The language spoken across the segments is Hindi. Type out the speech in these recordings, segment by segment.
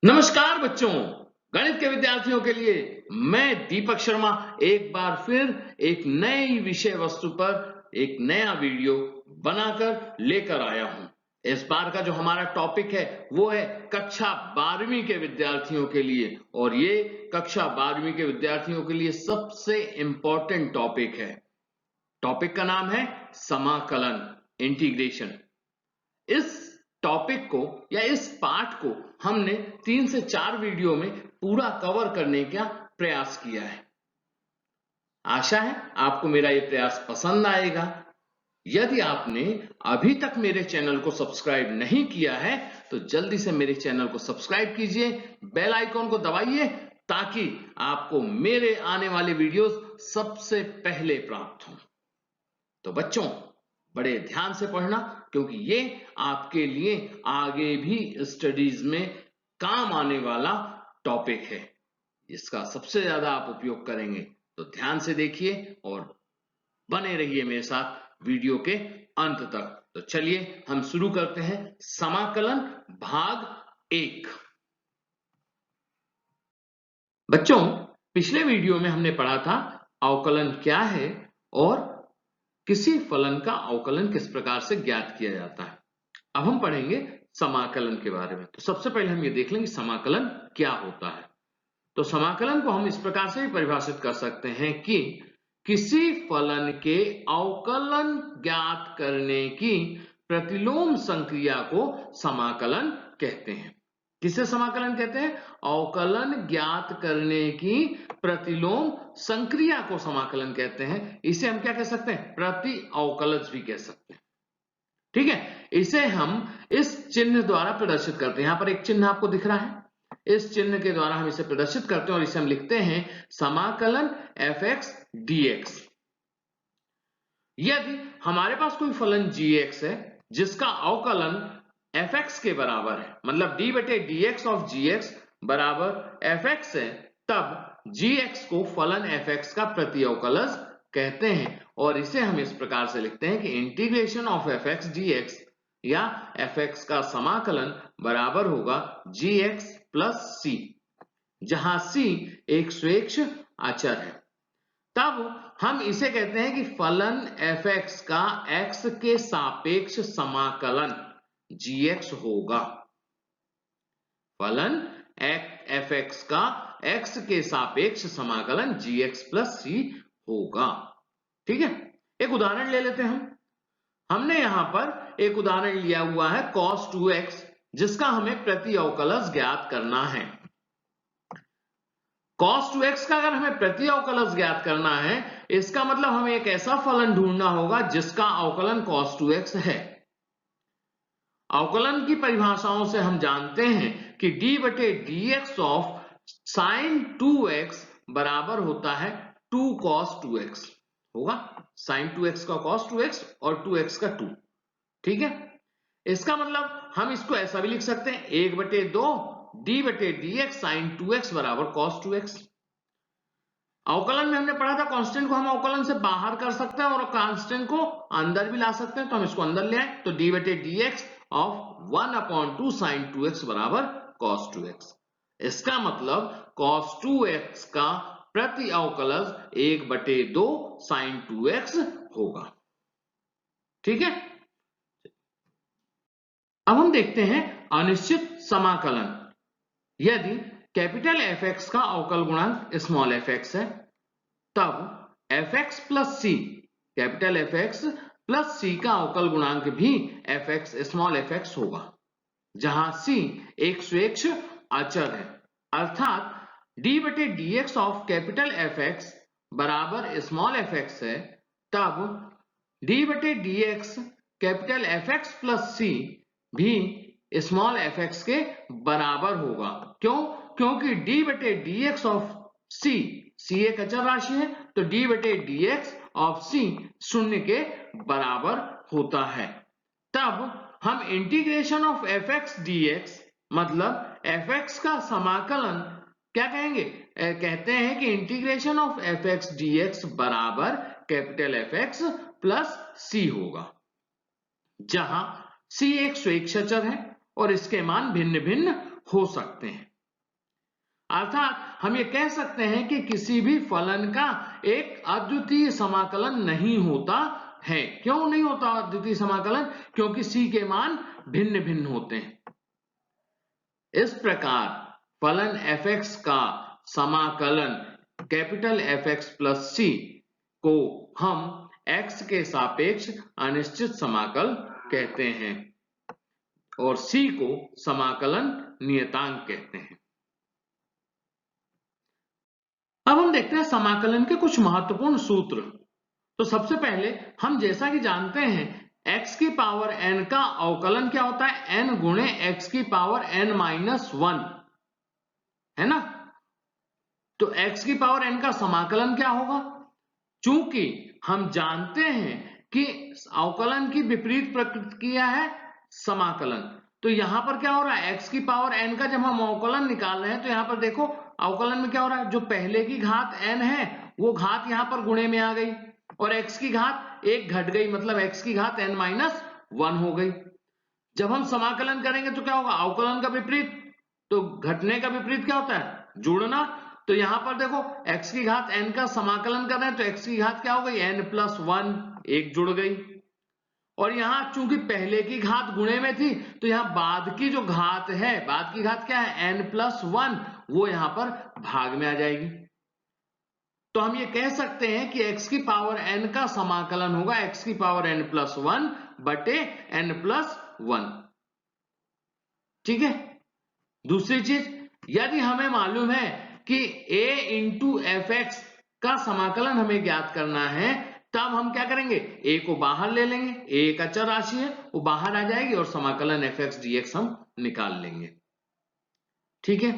नमस्कार बच्चों, गणित के विद्यार्थियों के लिए मैं दीपक शर्मा एक बार फिर एक नई विषय वस्तु पर एक नया वीडियो बनाकर लेकर आया हूं। इस बार का जो हमारा टॉपिक है वो है कक्षा 12वीं के विद्यार्थियों के लिए, और ये कक्षा 12वीं के विद्यार्थियों के लिए सबसे इंपॉर्टेंट टॉपिक है। टॉपिक का नाम है समाकलन, इंटीग्रेशन। इस टॉपिक को या इस पाठ को हमने 3 से 4 वीडियो में पूरा कवर करने का प्रयास किया है। आशा है आपको मेरा ये प्रयास पसंद आएगा। यदि आपने अभी तक मेरे चैनल को सब्सक्राइब नहीं किया है तो जल्दी से मेरे चैनल को सब्सक्राइब कीजिए, बेल आइकॉन को दबाइए ताकि आपको मेरे आने वाले वीडियोस सबसे पहले प्राप्त हों। तो बच्चों, बड़े ध्यान से पढ़ना, क्योंकि ये आपके लिए आगे भी स्टडीज में काम आने वाला टॉपिक है। इसका सबसे ज्यादा आप उपयोग करेंगे, तो ध्यान से देखिए और बने रहिए मेरे साथ वीडियो के अंत तक। तो चलिए हम शुरू करते हैं समाकलन भाग 1। बच्चों, पिछले वीडियो में हमने पढ़ा था अवकलन क्या है और किसी फलन का अवकलन किस प्रकार से ज्ञात किया जाता है। अब हम पढ़ेंगे समाकलन के बारे में। तो सबसे पहले हम ये देख लेंगे समाकलन क्या होता है। तो समाकलन को हम इस प्रकार से भी परिभाषित कर सकते हैं कि किसी फलन के अवकलन ज्ञात करने की प्रतिलोम संक्रिया को समाकलन कहते हैं। किसे समाकलन कहते हैं? अवकलन ज्ञात करने की प्रतिलोम संक्रिया को समाकलन कहते हैं। इसे हम क्या कह सकते हैं? प्रति अवकलज भी कह सकते हैं। ठीक है, इसे हम इस चिन्ह द्वारा प्रदर्शित करते हैं। यहां पर एक चिन्ह आपको दिख रहा है, इस चिन्ह के द्वारा हम इसे प्रदर्शित करते हैं और इसे हम लिखते हैं समाकलन fx dx। यदि हमारे पास कोई फलन gx है जिसका अवकलन fx के बराबर है, मतलब d बटे dx ऑफ gx बराबर fx है, तब gx को फलन fx का प्रति अवकलज कहते हैं। और इसे हम इस प्रकार से लिखते हैं कि इंटीग्रेशन ऑफ fx dx या fx का समाकलन बराबर होगा gx प्लस c, जहां c एक स्वेच्छ अचर है। तब हम इसे कहते हैं कि फलन fx का x के सापेक्ष समाकलन gx होगा। फलन fx का x के सापेक्ष समाकलन gx प्लस c होगा। ठीक है, एक उदाहरण ले लेते हैं। हमने यहां पर एक उदाहरण लिया हुआ है cos 2x, जिसका हमें प्रति अवकलज ज्ञात करना है। cos 2x का अगर हमें प्रति अवकलज ज्ञात करना है, इसका मतलब हमें एक ऐसा फलन ढूंढना होगा जिसका अवकलन cos 2x है। अवकलन की परिभाषाओं से हम जानते हैं कि d बटे dx ऑफ sin 2x बराबर होता है 2 cos 2x होगा। sin 2x का cos 2x और 2x का 2। ठीक है, इसका मतलब हम इसको ऐसा भी लिख सकते हैं 1 बटे 2 d बटे dx sin 2x बराबर cos 2x। अवकलन में हमने पढ़ा था कांस्टेंट को हम अवकलन से बाहर कर सकते हैं और कांस्टेंट को अंदर भी ला सकते हैं। तो हम इसको अंदर ले आए, तो d बटे dx ऑफ 1/2 sin 2x बराबर cos 2x। इसका मतलब cos 2x का प्रति अवकलज 1 बटे 2 sin 2x होगा। ठीक है, अब हम देखते हैं अनिश्चित समाकलन। यदि कैपिटल fx का अवकल गुणांक स्मॉल fx है, तब fx plus c, capital fx plus c का अवकल गुणांक भी fx स्मॉल fx होगा, जहां c एक स्वेच्छ अचर है। अर्थात d बटे dx ऑफ कैपिटल fx बराबर स्मॉल fx है, तब d बटे dx capital fx plus c भी स्मॉल fx के बराबर होगा। क्यों? क्योंकि d बटे dx ऑफ c, c एक अचर राशि है, तो d बटे dx ऑफ c शून्य के बराबर होता है। तब हम इंटीग्रेशन ऑफ fx dx मतलब fx का समाकलन क्या कहेंगे? कहते हैं कि इंटीग्रेशन ऑफ fx dx बराबर कैपिटल fx प्लस c होगा, जहां c एक स्वेच्छ अचर है और इसके मान भिन्न भिन्न हो सकते हैं। अर्थात हम ये कह सकते हैं कि किसी भी फलन का एक अद्वितीय समाकलन नहीं होता है। क्यों नहीं होता अद्वितीय समाकलन? क्योंकि c के मान भिन्न भिन्न होते हैं। इस प्रकार फलन fx का समाकलन कैपिटल Fx प्लस c को हम x के सापेक्ष अनिश्चित समाकल कहते हैं और c को समाकलन नियतांक कहते हैं। अब हम देखते हैं समाकलन के कुछ महत्वपूर्ण सूत्र। तो सबसे पहले हम जैसा कि जानते हैं x की पावर n का अवकलन क्या होता है? n गुणे x की पावर n माइनस 1, है ना? तो x की पावर n का समाकलन क्या होगा? चूंकि हम जानते हैं कि अवकलन की विपरीत प्रक्रिया है समाकलन, तो यहां पर क्या हो रहा है? x की पावर n का जब हम अवकलन निकाल रहे हैं तो यहां पर देखो अवकलन में क्या हो रहा है? जो पहले की घात n है वो घात यहां पर गुणे में आ गई और x की घात 1 घट गई, मतलब x की घात n माइनस 1 हो गई। जब हम समाकलन करेंगे तो क्या होगा? अवकलन का विपरीत, तो घटने का विपरीत क्या होता है? जुड़ना। तो यहां पर देखो x की घात n का समाकलन कर रहे हैं तो x की घात क्या हो गई? n प्लस 1, 1 जुड़ गई। और यहां चूंकि पहले की घात गुणे में थी तो यहां बाद की जो घात है, बाद की घात क्या है? n प्लस 1, वो यहां पर भाग में आ जाएगी। तो हम ये कह सकते हैं कि x की पावर n का समाकलन होगा x की पावर n प्लस 1 बटे n प्लस 1। ठीक है। दूसरी चीज, यदि हमें मालूम है कि a इंटू एफ एक्स का समाकलन हमें ज्ञात करना है, तब हम क्या करेंगे? a को बाहर ले लेंगे, a एक अचर राशि है, वो बाहर आ जाएगी और समाकलन एफ एक्स डी एक्स हम निकाल लेंगे। ठीक है।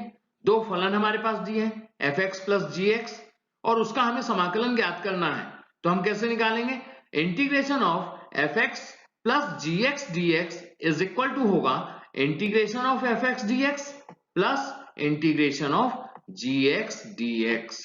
दो फलन हमारे पास दिए हैं F X plus G x और उसका हमें समाकलन ज्ञात करना है, तो हम कैसे निकालेंगे? Integration of F X plus G X D X is equal to होगा integration of F X D X plus integration of G X D X.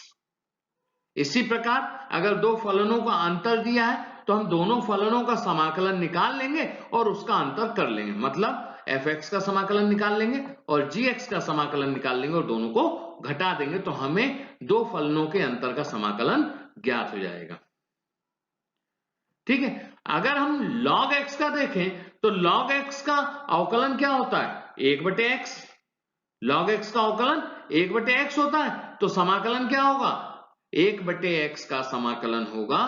इसी प्रकार अगर दो फलनों का अंतर दिया है तो हम दोनों फलनों का समाकलन निकाल लेंगे और उसका अंतर कर लेंगे, मतलब एफ एक्स का समाकलन निकाल लेंगे और जी एक्स का समाकलन निकाल लेंगे और दोनों को घटा देंगे, तो हमें दो फलनों के अंतर का समाकलन ज्ञात हो जाएगा। ठीक है। अगर हम log x का देखें तो log x का अवकलन क्या होता है? 1 बटे x। log x का अवकलन 1 बटे x होता है, तो समाकलन क्या होगा? 1 बटे x का समाकलन होगा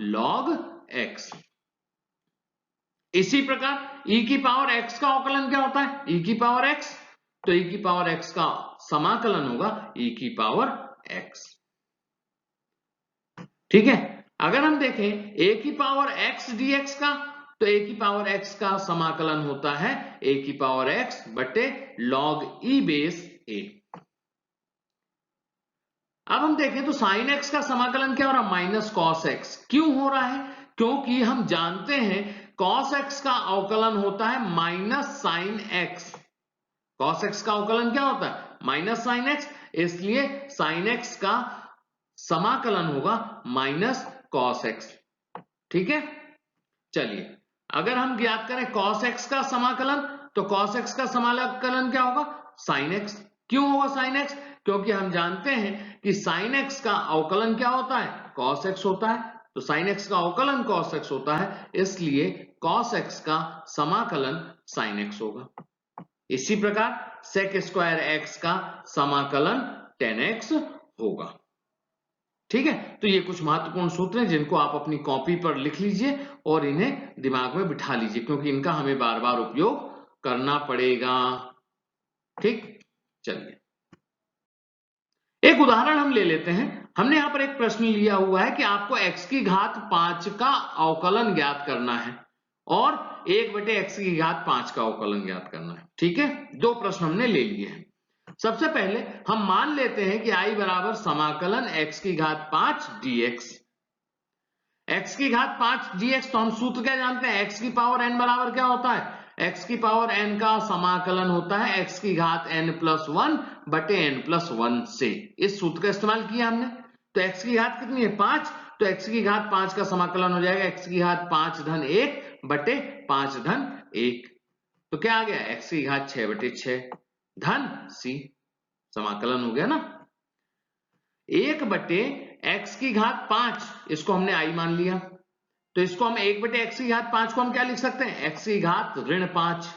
log x। इसी प्रकार e की पावर x का अवकलन क्या होता है? e की पावर x, तो e की पावर x का समाकलन होगा e की पावर x। ठीक है। अगर हम देखें a की पावर x dx का, तो a की पावर x का समाकलन होता है a की पावर x बटे log e बेस a। अब हम देखें तो sin x का समाकलन क्या हो रहा है? Minus cos x। क्यों हो रहा है? क्योंकि हम जानते हैं cos x का अवकलन होता है minus sin x। cos x का अवकलन क्या होता है? माइनस sin x, इसलिए sin x का समाकलन होगा माइनस cos x। ठीक है। चलिए अगर हम ज्ञात करें cos x का समाकलन, तो cos x का समाकलन क्या होगा? sin x। क्यों होगा sin x? क्योंकि हम जानते हैं कि sin x का अवकलन क्या होता है? cos x होता है, तो sin x का अवकलन cos x होता है, इसलिए cos x का समाकलन sin x होगा। इसी प्रकार sec स्क्वायर x का समाकलन tan x होगा। ठीक है। तो ये कुछ महत्वपूर्ण सूत्र हैं जिनको आप अपनी कॉपी पर लिख लीजिए और इन्हें दिमाग में बिठा लीजिए, क्योंकि इनका हमें बार बार उपयोग करना पड़ेगा। ठीक। चलिए एक उदाहरण हम ले लेते हैं। हमने यहां पर एक प्रश्न लिया हुआ है कि आपको x की घात 5 का अवकलन ज्ञात करना है और 1 बटे x की घात 5 का अवकलन ज्ञात करना है। ठीक है। दो प्रश्न हमने ले लिए हैं। सबसे पहले हम मान लेते हैं कि i बराबर समाकलन x की घात 5 dx। x की घात 5 dx, तो हम सूत्र क्या जानते हैं? x की पावर n बराबर क्या होता है? x की पावर n का समाकलन होता है x की घात n प्लस 1 बटे n प्लस 1 से। इस सूत्र का इस्तेमाल किया हमने। तो x की घात कितनी है? 5, तो x की घात 5 का समाकलन हो जाएगा x की घात 5 धन 1 बटे 5 धन 1, तो क्या आ गया? x की घात 6 बटे 6 धन c। समाकलन हो गया ना। 1 बटे x की घात 5, इसको हमने i मान लिया, तो इसको हम 1 बटे x की घात 5 को हम क्या लिख सकते हैं, x की घात ऋण 5,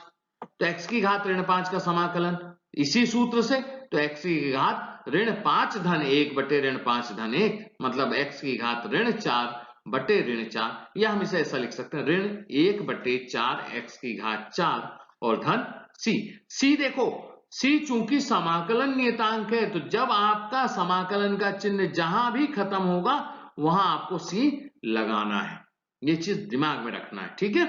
तो x की घात ऋण 5 का समाकलन इसी सूत्र से, तो x की घात ऋण 5 धन 1 बटे ऋण 5 धन 1, मतलब x की घात ऋण 4 बटे ऋण 4, या हम इसे ऐसा लिख सकते हैं ऋण 1 बटे 4 x की घात 4 और धन c देखो c चूंकि समाकलन नियतांक है, तो जब आपका समाकलन का चिन्ह जहां भी खत्म होगा वहां आपको c लगाना है, ये चीज दिमाग में रखना है, ठीक है।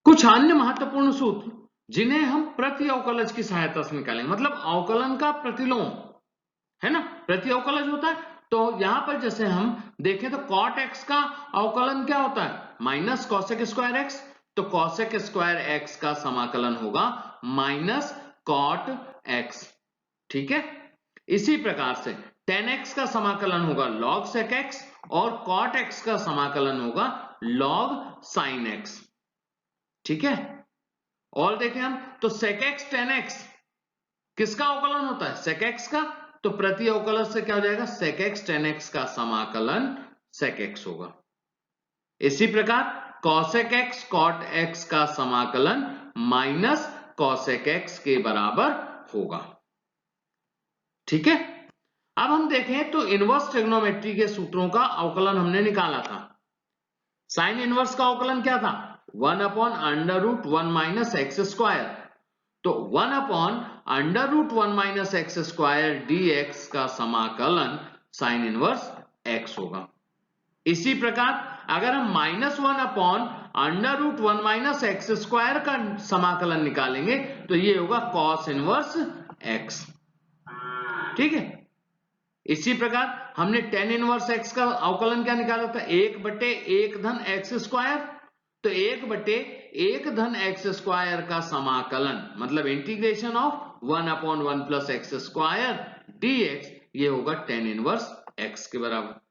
कुछ अन्य महत्वपूर्ण सूत्र जिन्हें हम प्रति अवकलज की सहायता से निकालेंगे, मतलब अवकलन का प्रतिलोम है ना, प्रति अवकलज होता है, तो यहां पर जैसे हम देखें तो cot x का अवकलन क्या होता है, माइनस cosec स्क्वायर x, तो cosec स्क्वायर x का समाकलन होगा माइनस cot x, ठीक है। इसी प्रकार से tan x का समाकलन होगा log sec x और cot x का समाकलन होगा log sin x, ठीक है। और देखें हम तो sec x tan x किसका अवकलन होता है, sec x का, तो प्रति अवकलन से क्या हो जाएगा, sec x tan x का समाकलन sec x होगा। इसी प्रकार cosec x cot x का समाकलन माइनस cosec x के बराबर होगा, ठीक है। अब हम देखें तो इनवर्स ट्रिग्नोमेट्री के सूत्रों का अवकलन हमने निकाला था। साइन इनवर्स का अवकलन क्या था, 1 upon under root 1 minus x square, तो 1 upon under root 1 minus x square dx का समाकलन साइन इनवर्स x होगा। इसी प्रकार अगर हम -1 upon under root 1 minus x square का समाकलन निकालेंगे तो ये होगा कॉस इनवर्स x, ठीक है। इसी प्रकार हमने टेन इनवर्स x का अवकलन क्या निकाला था, 1 बटे 1 धन एक्स स्क्वायर, तो 1 बटे 1 धन एक्स स्क्वायर का समाकलन मतलब integration of 1 upon 1 plus x square dx, ये होगा टेन इनवर्स x के बराबर।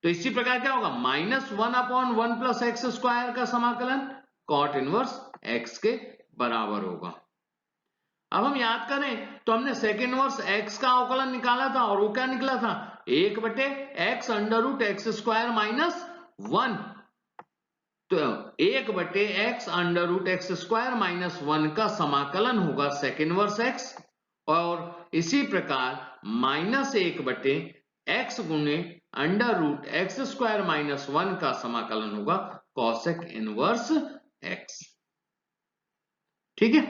तो इसी प्रकार क्या होगा, -1 अपॉन 1 प्लस एक्स स्क्वायर का समाकलन कॉट इनवर्स x के बराबर होगा। अब हम याद करें तो हमने सेकंड इनवर्स x का अवकलन निकाला था और वो क्या निकला था, 1 बटे x under root x square minus 1, तो 1 बटे x under root x square minus 1 का समाकलन होगा सेकंड इनवर्स x, और इसी प्रकार -1 बटे x गुणे under root x square minus 1 का समाकलन होगा कॉसेक इनवर्स x, ठीक है।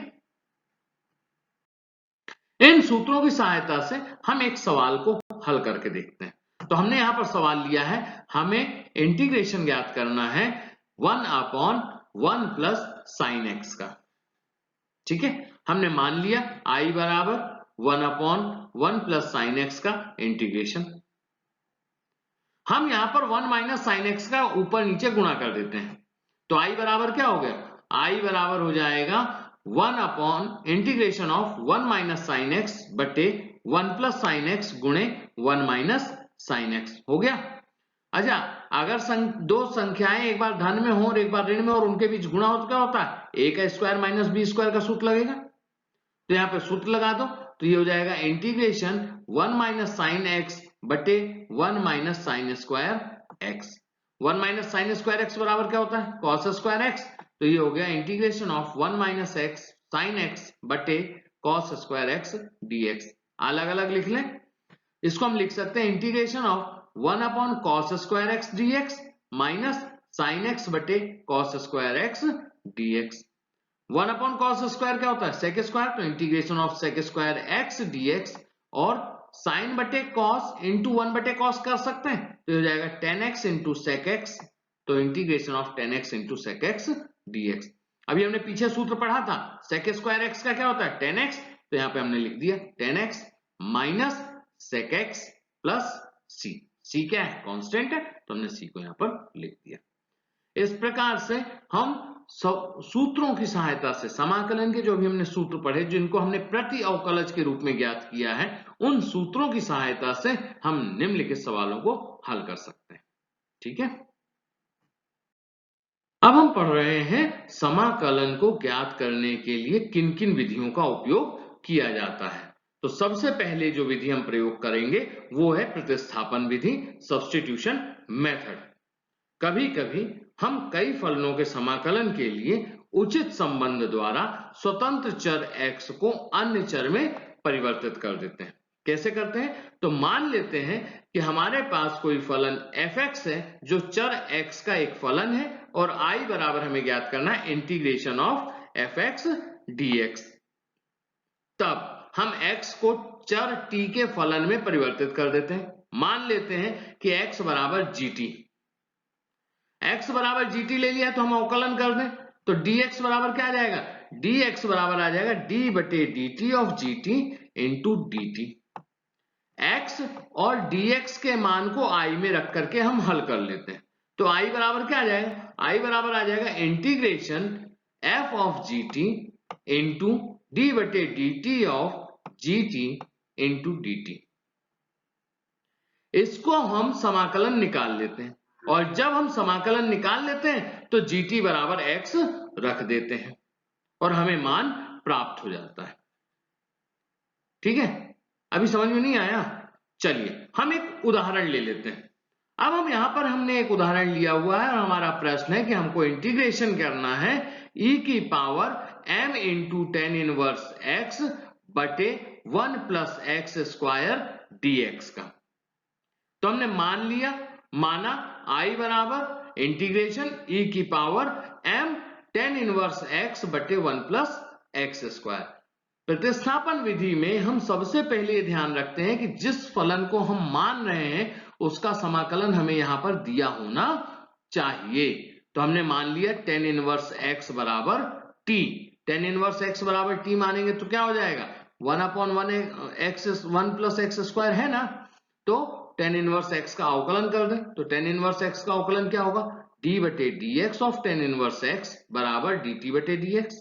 इन सूत्रों की सहायता से हम एक सवाल को हल करके देखते हैं। तो हमने यहां पर सवाल लिया है, हमें इंटीग्रेशन ज्ञात करना है 1 अपॉन 1 प्लस साइन x का, ठीक है। हमने मान लिया i बराबर 1 अपॉन 1 प्लस साइन x का इंटीग्रेशन। हम यहां पर 1 माइनस साइन x का ऊपर नीचे गुणा कर देते हैं, तो i बराबर क्या हो गया, i बराबर हो जाएगा 1 upon integration of 1 minus sine X बटे 1 प्लस साइन एक्स गुणे 1 माइनस साइन एक्स हो गया। अच्छा, अगर दो संख्याएं एक बार धन में हो और एक बार ऋण में और उनके बीच गुणा हो तो क्या होता है, a का स्क्वायर माइनस बी स्क्वायर का सूत्र लगेगा, तो यहाँ पे सूत्र लगा दो, तो ये हो जाएगा इंटीग्रेशन 1 माइनस साइन एक्स बटे 1 minus sine square x. 1 minus sine square x बराबर क्या होता है, कॉस स्क्वायर एक्स, तो ये हो गया integration of 1 minus x sign X बटे कॉस स्क्वायर एक्स dx। अलग अलग लिख लें, इसको हम लिख सकते हैं integration of 1 upon cos square X dx minus sine X बटे cos square X dx। 1 upon cos square क्या होता है, सेक स्क्वायर, तो integration of sec square X dx, और साइन बटे कॉस इंटू 1 बटे कॉस कर सकते हैं, तो हो जाएगा tan x into sec X, तो integration of tan x into sec X dx। अभी हमने पीछे सूत्र पढ़ा था सेक स्क्वायर एक्स का क्या होता है tan x, तो यहां पे हमने लिख दिया tan x minus sec x plus c क्या है, कांस्टेंट है, तो हमने c को यहां पर लिख दिया। इस प्रकार से हम सूत्रों की सहायता से समाकलन के जो भी हमने सूत्र पढ़े जिनको हमने प्रति अवकलज के रूप में ज्ञात किया है, उन सूत्रों की सहायता से हम निम्नलिखित सवालों को हल कर सकते हैं, ठीक है। अब हम पढ़ रहे हैं समाकलन को ज्ञात करने के लिए किन किन विधियों का उपयोग किया जाता है। तो सबसे पहले जो विधि हम प्रयोग करेंगे वो है प्रतिस्थापन विधि, सब्स्टिट्यूशन मेथड। कभी कभी हम कई फलनों के समाकलन के लिए उचित संबंध द्वारा स्वतंत्र चर x को अन्य चर में परिवर्तित कर देते हैं। कैसे करते हैं? तो मान लेते हैं कि हमारे पास कोई फलन fx है जो चर x का एक फलन है और I बराबर हमें ज्ञात करना है इंटीग्रेशन ऑफ fx dx। तब हम x को चर t के फलन में परिवर्तित कर देते हैं। मान लेते हैं कि x बराबर gt, x बराबर gt ले लिया तो हम अवकलन कर दें तो dx बराबर क्या आ जाएगा? dx बराबर आ जाएगा d बटे dt of gt into dt। x और dx के मान को I में रख करके हम हल कर लेते हैं तो I बराबर क्या आ जाएगा? I बराबर आ जाएगा integration f of gt into d बटे dt of gt into dt। इसको हम समाकलन निकाल लेते हैं और जब हम समाकलन निकाल लेते हैं तो gt बराबर x रख देते हैं और हमें मान प्राप्त हो जाता है। ठीक है, अभी समझ में नहीं आया? चलिए हम एक उदाहरण ले लेते हैं। अब हम यहां पर हमने एक उदाहरण लिया हुआ है और हमारा प्रश्न है कि हमको इंटीग्रेशन करना है e की power m into tan inverse x बटे 1 प्लस एक्स स्क्वायर dx का। तो हमने मान लिया, माना I बराबर इंटीग्रेशन e की power m tan inverse x बटे 1 प्लस एक्स स्क्वायर। प्रतिस्थापन विधि में हम सबसे पहले ध्यान रखते हैं कि जिस फलन को हम मान रहे हैं उसका समाकलन हमें यहां पर दिया होना चाहिए। तो हमने मान लिया टेन इनवर्स x बराबर t। टेन इनवर्स x बराबर t मानेंगे तो क्या हो जाएगा? 1 प्लस एक्स स्क्वायर है ना, तो टेन इनवर्स x का अवकलन कर दें तो टेन इनवर्स x का अवकलन क्या होगा? d बटे dx of tan inverse x बराबर dt बटे dx।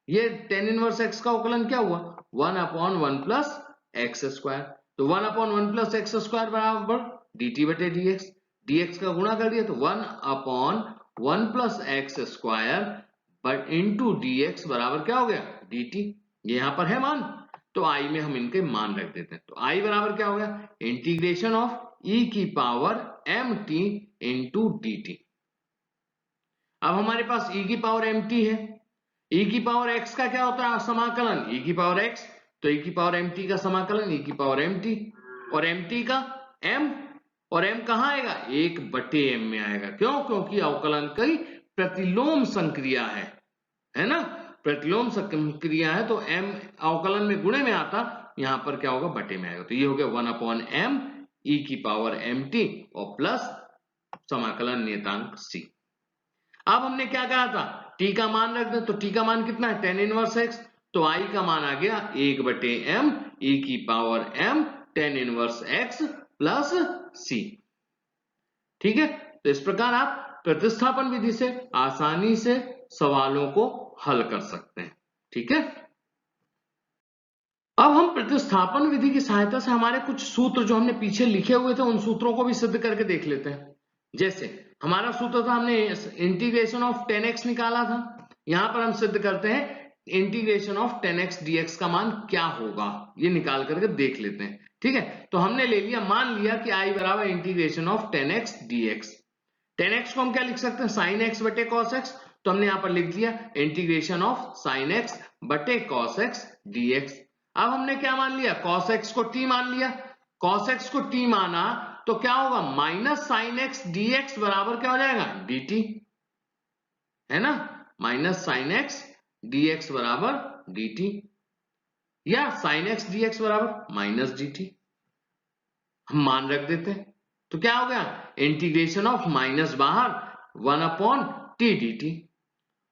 ये टेन इनवर्स x का अवकलन क्या हुआ? 1 प्लस एक्स स्क्वायर। तो 1 प्लस एक्स स्क्वायर बराबर dt बटे dx। dx का गुणा कर दिया तो 1 plus x square but into dx बराबर क्या हो गया? dt। ये यहां पर है मान, तो I में हम इनके मान रख देते हैं। तो I बराबर क्या हो गया? इंटीग्रेशन ऑफ e की पावर mt इंटू dt। अब हमारे पास e की पावर mt है, e की पावर x का क्या होता है? समाकलन e की पावर x, तो e की पावर mt का समाकलन e की पावर mt और mt का m, और m कहां आएगा? 1 बटे m में आएगा। क्यों? क्योंकि अवकलन की प्रतिलोम संक्रिया है ना, प्रतिलोम संक्रिया है तो m अवकलन में गुणे में आता, यहां पर क्या होगा? बटे में आएगा। तो ये हो गया 1/m e की पावर mt और प्लस समाकलन नियतांक c। अब हमने क्या कहा था? t का मान रख दे, तो t का मान कितना है? टेन इनवर्स x, तो I का मान आ गया 1 बटे m e की power m tan inverse x plus c। ठीक है, तो इस प्रकार आप प्रतिस्थापन विधि से आसानी से सवालों को हल कर सकते हैं। ठीक है, अब हम प्रतिस्थापन विधि की सहायता से हमारे कुछ सूत्र जो हमने पीछे लिखे हुए थे उन सूत्रों को भी सिद्ध करके देख लेते हैं। जैसे हमारा सूत्र था, हमने इंटीग्रेशन ऑफ 10x निकाला था, यहां पर हम सिद्ध करते हैं इंटीग्रेशन ऑफ 10x dx का मान क्या होगा, ये निकाल करके देख लेते हैं। ठीक है, तो हमने ले लिया, मान लिया कि I बराबर integration of 10x dx। 10x को हम क्या लिख सकते हैं? साइन x बटे cos x, तो हमने यहां पर लिख दिया इंटीग्रेशन ऑफ साइन x बटे cos x dx। अब हमने क्या मान लिया? cos x को t मान लिया। cos x को t माना तो क्या होगा? माइनस साइन x dx बराबर क्या हो जाएगा? dt, है ना, माइनस साइन x dx बराबर dt या साइन x dx बराबर माइनस dt। हम मान रख देते हैं तो क्या हो गया? इंटीग्रेशन ऑफ माइनस बाहर 1/t dt।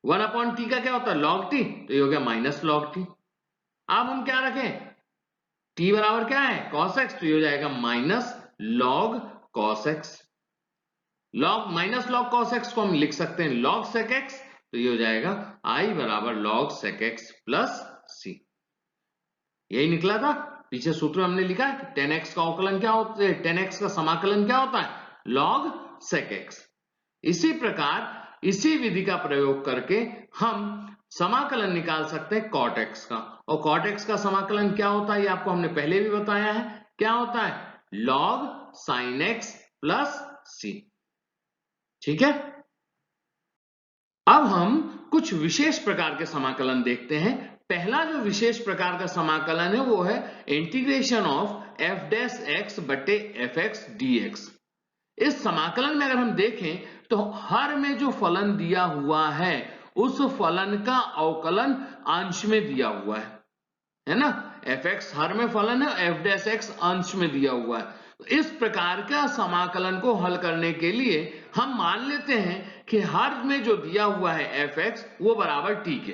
1/t का क्या होता है? log t, तो ये हो गया माइनस log t। अब हम क्या रखें? t बराबर क्या है? cos x, तो ये हो जाएगा minus log cos x। log minus log cos x को हम लिख सकते हैं log sec x, तो ये हो जाएगा I बराबर log sec x plus c। यही निकला था, पीछे सूत्र हमने लिखा है 10x का अवकलन क्या होता है? 10x का समाकलन क्या होता है? log sec x। इसी प्रकार इसी विधि का प्रयोग करके हम समाकलन निकाल सकते हैं cot x का, और cot x का समाकलन क्या होता है ये आपको हमने पहले भी बताया है, क्या होता है, log sin x plus c। ठीक है, अब हम कुछ विशेष प्रकार के समाकलन देखते हैं। पहला जो विशेष प्रकार का समाकलन है वो है integration of F dash x बटे एफ एक्स डी एक्स। इस समाकलन में अगर हम देखें तो हर में जो फलन दिया हुआ है उस फलन का अवकलन अंश में दिया हुआ है ना, एफ एक्स हर में फलन है, एफ डैश एक्स अंश में दिया हुआ है। तो इस प्रकार का समाकलन को हल करने के लिए हम मान लेते हैं कि हर में जो दिया हुआ है एफ एक्स वो बराबर टी के।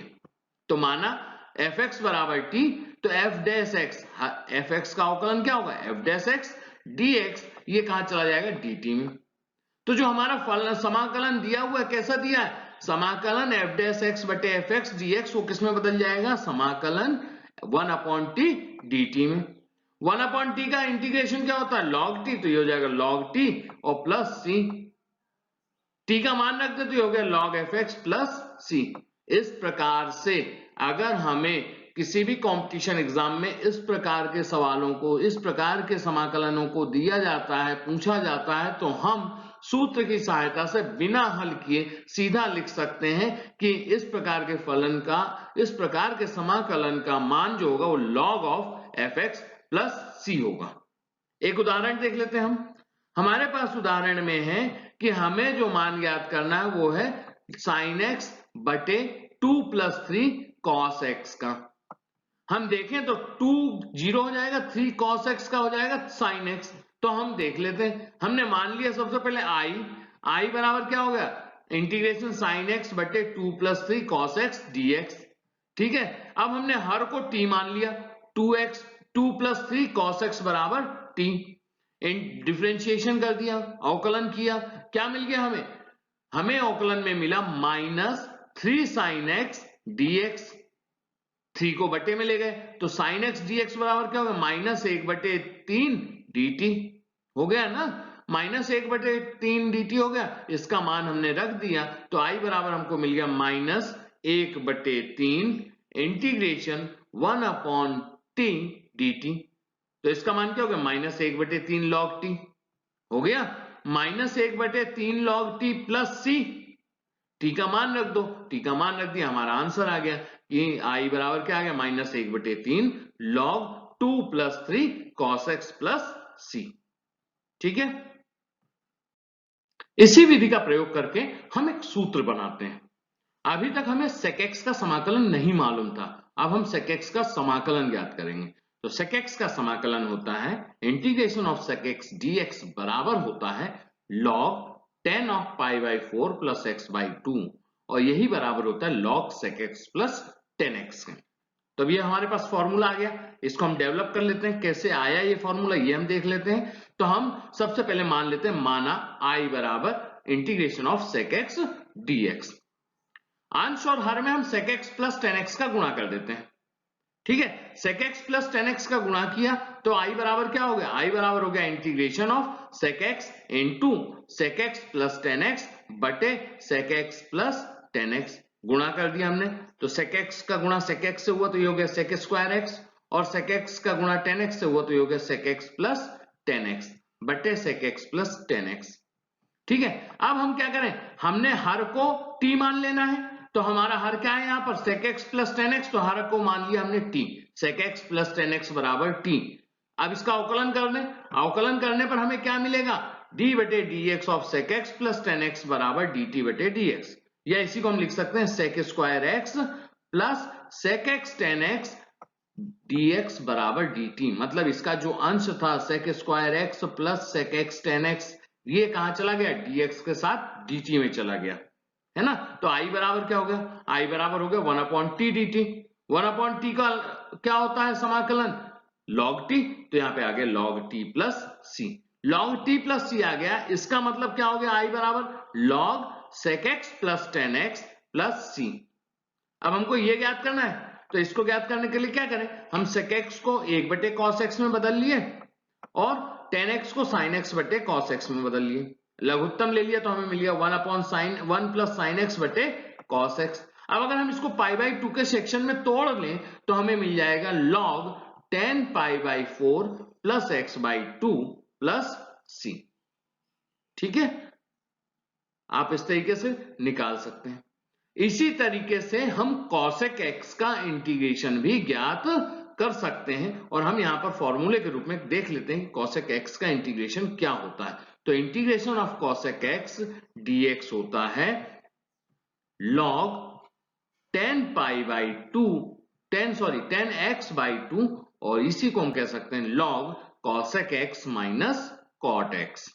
तो माना एफ एक्स बराबर टी, तो F dash x, F x का अवकलन क्या होगा, F dash x, D x ये कहां चला जाएगा, डी टी में। तो जो हमारा फलन समाकलन दिया हुआ है कैसा दिया है, समाकलन एफ डैश एक्स बटे एफ एक्स डी एक्स, वो किसमें बदल जाएगा, समाकलन 1/t dt में। 1/t का इंटीग्रेशन क्या होता है, log t, तो ये हो जाएगा log t और प्लस c, t का मान रख दे तो ये हो गया log fx प्लस c। इस प्रकार से अगर हमें किसी भी कंपटीशन एग्जाम में इस प्रकार के सवालों को, इस प्रकार के समाकलनों को दिया जाता है, पूछा जाता है, तो हम सूत्र की सहायता से बिना हल किए सीधा लिख सकते हैं कि इस प्रकार के फलन का, इस प्रकार के समाकलन का मान जो होगा वो log of F X plus C होगा। एक उदाहरण देख लेते हैं हम। हमारे पास उदाहरण में है कि हमें जो मान याद करना है वो है sin x बटे 2 + 3 cos x का। हम देखें तो 2 0 हो जाएगा, 3 cos x का हो जाएगा sin x। तो हम देख लेते हैं, हमने मान लिया सबसे पहले i बराबर क्या हो गया, इंटीग्रेशन sin x बटे 2 + 3 cos x dx। ठीक है, अब हमने हर को t मान लिया, 2x 2 + 3 cos x बराबर t, डिफरेंशिएशन कर दिया, अवकलन किया, क्या मिल गया हमें, हमें अवकलन में मिला -3 sin x dx। 3 को बटे में ले गए तो sin x dx बराबर क्या होगा, -1/3 dt हो गया ना, -1/3 dt हो गया। इसका मान हमने रख दिया तो i बराबर हमको मिल गया -1/3 इंटीग्रेशन 1/t dt। तो इसका मान क्या हो गया, -1/3 log t हो गया, -1/3 log t plus c, t का मान रख दो, t का मान रख दिया, हमारा आंसर आ गया कि i बराबर क्या आ गया, -1/3 log 2 + 3 cos x plus c। ठीक है, इसी विधि का प्रयोग करके हम एक सूत्र बनाते हैं। अभी तक हमें sec x का समाकलन नहीं मालूम था, अब हम sec x का समाकलन ज्ञात करेंगे। तो sec x का समाकलन होता है integration of sec x dx बराबर होता है log tan of π/4 plus x/2, और यही बराबर होता है log sec x plus tan x के। तो अब ये हमारे पास फॉर्मूला आ गया, इसको हम डेवलप कर लेते हैं, कैसे आया ये फॉर्मूला ये हम देख लेते हैं। तो हम सबसे पहले मान लेते हैं, माना i बराबर integration of sec x dx, अंश और हर में हम sec x plus tan x का गुणा कर देते हैं। ठीक है, sec x plus tan x का गुणा किया तो i बराबर क्या हो गया, i बराबर हो गया integration of sec x into sec x plus tan x बटे sec x plus tan x, गुणा कर दिया हमने। तो sec x का गुणा sec x से हुआ तो ये हो गया sec स्क्वायर x, और sec x का गुणा tan x से हुआ तो ये हो गया sec x plus tan x बटे sec x plus tan x। ठीक है, अब हम क्या करें, हमने हर को t मान लेना है, तो हमारा हर क्या है यहाँ पर sec x plus tan x, तो हर को मान लिया हमने t, sec x plus tan x बराबर t। अब इसका अवकलन कर लें, अवकलन करने पर हमें क्या मिलेगा, d बटे dx of sec x plus tan x बराबर dt बटे dx, या इसी को हम लिख सकते हैं sec square x plus sec x tan x dx बराबर dt। मतलब इसका जो अंश था sec square x plus sec x tan x, ये कहां चला गया, dx के साथ dt में चला गया, है ना। तो i बराबर क्या हो गया, i बराबर हो गया 1/t dt। 1/t का क्या होता है समाकलन, log t, तो यहाँ पे आ गया log t plus c, log t plus c आ गया। इसका मतलब क्या हो गया, i बराबर log sec x plus tan x plus c। अब हमको ये ज्ञात करना है, तो इसको ज्ञात करने के लिए क्या करें, हम sec x को 1/cos x में बदल लिए और tan x को sin x बटे cos x में बदल लिए, लघुत्तम ले लिया तो हमें मिल गया 1 + sin x बटे cos x। अब अगर हम इसको π/2 के सेक्शन में तोड़ लें तो हमें मिल जाएगा log 10 π/4 plus x/2 plus c। ठीक है, आप इस तरीके से निकाल सकते हैं। इसी तरीके से हम cosec x का इंटीग्रेशन भी ज्ञात कर सकते हैं और हम यहां पर फॉर्मूले के रूप में देख लेते हैं cosec x का इंटीग्रेशन क्या होता है। तो integration of cosec x dx होता है log 10x/2 और इसी को हम कह सकते हैं log cosec x minus cot x।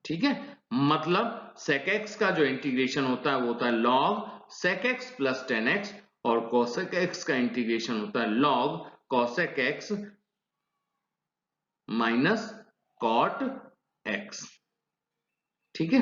ठीक है, मतलब sec x का जो इंटीग्रेशन होता है वो होता है log sec x plus 10x और cosec x का इंटीग्रेशन होता है log cosec x minus cot x। ठीक है,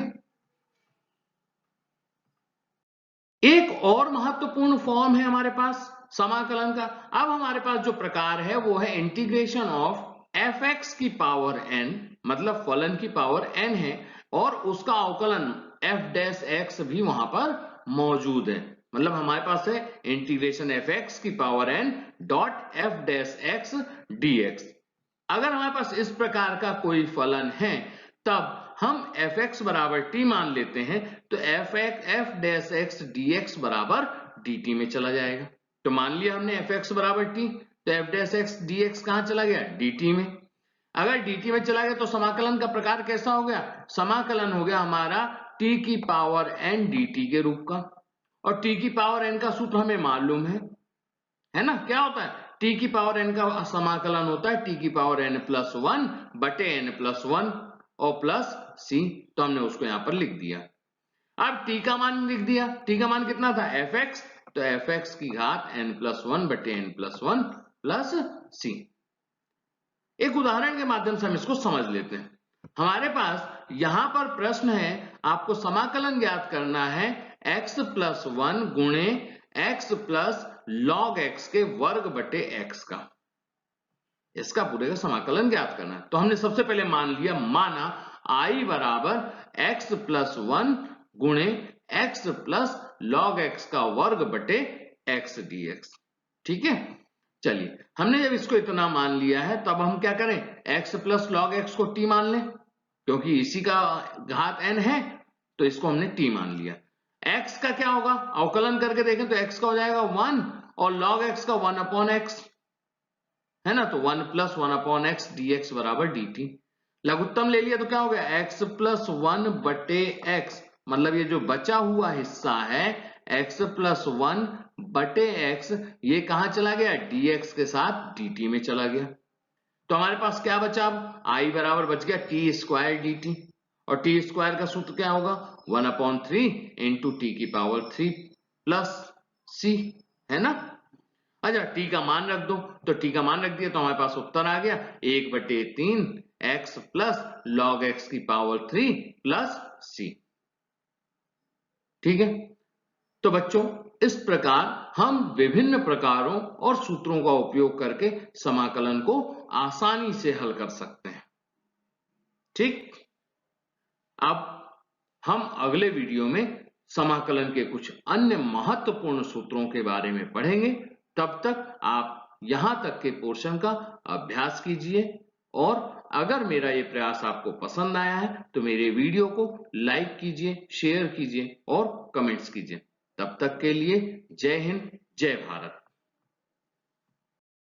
एक और महत्वपूर्ण फॉर्म है हमारे पास समाकलन का। अब हमारे पास जो प्रकार है वो है इंटीग्रेशन ऑफ fx की पावर n, मतलब फलन की पावर n है और उसका अवकलन f डैश x भी वहां पर मौजूद है। मतलब हमारे पास है इंटीग्रेशन fx की power n dot f dash x dx। अगर हमारे पास इस प्रकार का कोई फलन है तब हम fx बराबर t मान लेते हैं तो f डैश x dx बराबर dt में चला जाएगा। तो मान लिया हमने fx बराबर t, तो f डैश x dx कहां चला गया? dt में। अगर dt में चला गया तो समाकलन का प्रकार कैसा हो गया? समाकलन हो गया हमारा t की पावर n dt के रूप का। और t की पावर n का सूत्र हमें मालूम है ना, क्या होता है? t की पावर n का समाकलन होता है t की पावर n प्लस 1 बटे n प्लस 1 और प्लस c। तो हमने उसको यहां पर लिख दिया। अब t का मान लिख दिया, t का मान कितना था? fx, तो fx की घात n प्लस 1 बटे n प्लस 1 प्लस c। एक उदाहरण के माध्यम से हम इसको समझ लेते हैं। हमारे पास यहां पर प्रश्न है, आपको समाकलन ज्ञात करना है x प्लस 1 गुणे x प्लस log x के वर्ग बटे x का। इसका पूरे का समाकलन ज्ञात करना है। तो हमने सबसे पहले मान लिया, माना I बराबर x प्लस 1 गुणे x प्लस log x का वर्ग बटे x dx। ठीक है, चलिए हमने जब इसको इतना मान लिया है तब हम क्या करें? x प्लस log x को t मान लें, क्योंकि इसी का घात n है तो इसको हमने t मान लिया। x का क्या होगा? अवकलन करके देखें तो x का हो जाएगा 1 और log x का 1 अपॉन x है ना, तो 1 प्लस 1 अपॉन x dx बराबर dt। लघुत्तम ले लिया तो क्या हो गया? x प्लस 1 बटे x, मतलब ये जो बचा हुआ हिस्सा है x प्लस 1 बटे x, ये कहां चला गया? dx के साथ dt में चला गया। तो हमारे पास क्या बचा? अब I बराबर बच गया t स्क्वायर dt और t स्क्वायर का सूत्र क्या होगा? 1/3 इंटू टी की पावर 3 प्लस c, है ना। अच्छा, t का मान रख दो, तो t का मान रख दिया तो हमारे पास उत्तर आ गया 1/3 x प्लस log x की पावर 3 प्लस c। ठीक है, तो बच्चों इस प्रकार हम विभिन्न प्रकारों और सूत्रों का उपयोग करके समाकलन को आसानी से हल कर सकते हैं। ठीक, अब हम अगले वीडियो में समाकलन के कुछ अन्य महत्वपूर्ण सूत्रों के बारे में पढ़ेंगे। तब तक आप यहां तक के पोर्शन का अभ्यास कीजिए और अगर मेरा ये प्रयास आपको पसंद आया है तो मेरे वीडियो को लाइक कीजिए, शेयर कीजिए और कमेंट्स कीजिए। तब तक के लिए जय हिंद, जय भारत।